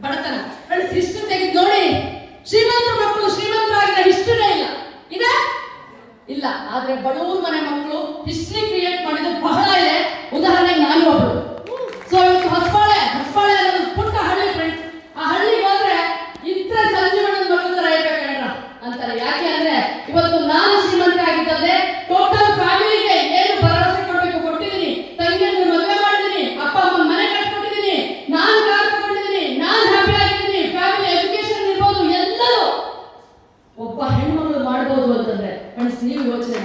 ಬಡತನ. Friends, history ತೆಗೆದು ನೋಡಿ, ಶ್ರೀಮಂತರ ಮಕ್ಕಳು ಶ್ರೀಮಂತರಾಗಿರೋ ಹಿಸ್ಟ್ರಿನೇ ಇಲ್ಲ. ಇದೆ ಇಲ್ಲ. ಆದ್ರೆ ಬಡವ್ರ ಮನೆ ಮಕ್ಕಳು ಹಿಸ್ಟ್ರಿ ಕ್ರಿಯೇಟ್ ಮಾಡಿದ್ದು ಬಹಳ ಇದೆ. ಉದಾಹರಣೆಗೆ ನಾನು ಒಬ್ಳು. ಸೊ ಇವತ್ತು ಹೊಸಬಾಳೆ ಅನ್ನೋದು ಪುಟ್ಟ ಹಳ್ಳಿ ಫ್ರೆಂಡ್ಸ್. ಆ ಹಳ್ಳಿಗೆ ಹೋದ್ರೆ ಇಂಥ ಸಂಜೀವನ ಮಗಳ ಇರ್ಬೇಕೇಳ ಅಂತಾರೆ. ಯಾಕೆ ಅಂದ್ರೆ ಇವತ್ತು ನಾನು ಶ್ರೀಮಂತ ಆಗಿದ್ದರೆ ಟೋಟಲ್ ಫ್ಯಾಮಿಲಿಗೆ ಏನು ಭರವಸೆ ಕೊಡಬೇಕು ಕೊಟ್ಟಿದ್ದೀನಿ. ತಂಗಿಯನ್ನು ಮದುವೆ ಮಾಡಿದ್ದೀನಿ, ಅಪ್ಪ ಅಮ್ಮನ ಮನೆ ಕಟ್ಕೊಟ್ಟಿದ್ದೀನಿ, ನಾನು ಕಾರ್ ತಗೊಂಡಿದ್ದೀನಿ, ನಾನು ಹ್ಯಾಪಿ ಆಗಿದ್ದೀನಿ, ಫ್ಯಾಮಿಲಿ ಎಜುಕೇಶನ್ ಇರ್ಬೋದು, ಎಲ್ಲರೂ ಒಬ್ಬ ಹೆಣ್ಮಗಳು ಮಾಡ್ಬೋದು ಅಂತಂದ್ರೆ ಫ್ರೆಂಡ್ಸ್ ನೀವು ಯೋಚನೆ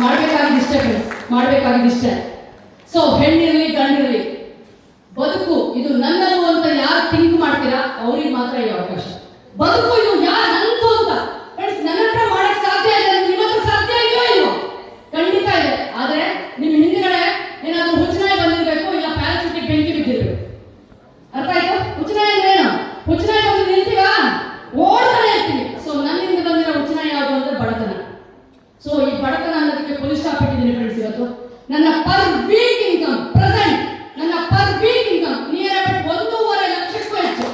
ಮಾಡಬೇಕಾಗಿದ್ದಿಷ್ಟೇ. ಸೊ ಹೆಣ್ಣಿರ್ಲಿ ಗಂಡಿರ್ಲಿ, ಬದುಕು ಇದು ನನ್ನದು ಅಂತ ಯಾರು ಥಿಂಕ್ ಮಾಡ್ತೀರಾ ಅವ್ರಿಗೆ ಮಾತ್ರ ಈ ಅವಕಾಶ. ಬದುಕು ಇದು ಯಾರು ನಂದು ಅಂತ ಫ್ರೆಂಡ್ಸ್ ನನ್ನ ಹತ್ರ ಮಾಡಕ್ ಸಾಧ್ಯ ಇದೆ, ನಿಮ್ಮ ಹತ್ರ ಸಾಧ್ಯ ಇದೆಯೋ ಇಲ್ವೋ? ಖಂಡಿತ ಇದೆ. ಆದ್ರೆ ನಿಮ್ ಹಿಂದಿಗಡೆ ಏನಾದ್ರೂ ಹುಚ್ಚನಾಯಿ ಬಂದಿರ್ಬೇಕು, ಇಲ್ಲ ಪ್ಯಾರಾಚೂಟಿಗೆ ಬೆಂಕಿ ಬಿದ್ದಿರ್ಬೇಕು. ಅರ್ಥ ಆಯ್ತು? ಹುಚ್ಚನಾಯಿ ಅಂದ್ರೆ ಏನು? ಹುಚ್ಚನಾಯಿ ಬಂದು ನಿಲ್ತೀವ, ಓಡ್ತಾನೆ ಇರ್ತೀವಿ. ಸೊ ನನ್ನಿಂದ ಬಂದಿರೋ ಹುಚ್ಚನಾಯಿ ಯಾವುದು ಅಂದ್ರೆ ಬಡತನ. ಸೊ ಈ ಬಡತನ ಅನ್ನೋದಕ್ಕೆ ಪೊಲೀಸ್ ಸ್ಟಾಪ್ ಇಟ್ಟಿದ್ದೀನಿ ಫ್ರೆಂಡ್ಸ್. ಇವತ್ತು ನನ್ನ ಪರ್ ವೀಕ್ ಇನ್ಕಮ್ ಪ್ರೆಸೆಂಟ್, ನನ್ನ per week income near about 1.5 ಲಕ್ಷಕ್ಕೂ ಹೆಚ್ಚು.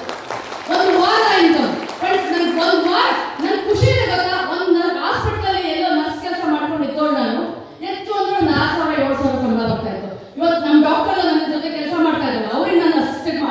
ಒಂದು ವಾರ ಇನ್ಕಮ್ ಫ್ರೆಂಡ್ಸ್. ನನ್ಗೆ ಒಂದು ವಾರ ನನ್ ಖುಷಿ ಇದೆ ಗೊತ್ತಾ. ಒಂದು ಹಾಸ್ಪಿಟಲ್ ಎಲ್ಲೋ ನರ್ಸ್ ಕೆಲಸ ಮಾಡ್ಕೊಂಡು ಇದ್ದೋಳು ನಾನು. ಹೆಚ್ಚು ಅಂದ್ರೆ ಒಂದು 6,000-7,000 ಸಂಬಳ ಬರ್ತಾ ಇತ್ತು. ಇವತ್ತು ನಮ್ಮ ಡಾಕ್ಟರ್ ನನ್ನ ಜೊತೆ ಕೆಲಸ ಮಾಡ್ತಾ ಇದ್ರು, ಅವ್ರಿಗೆ ನನ್ನ ಅಸಿಸ್ಟೆಂಟ್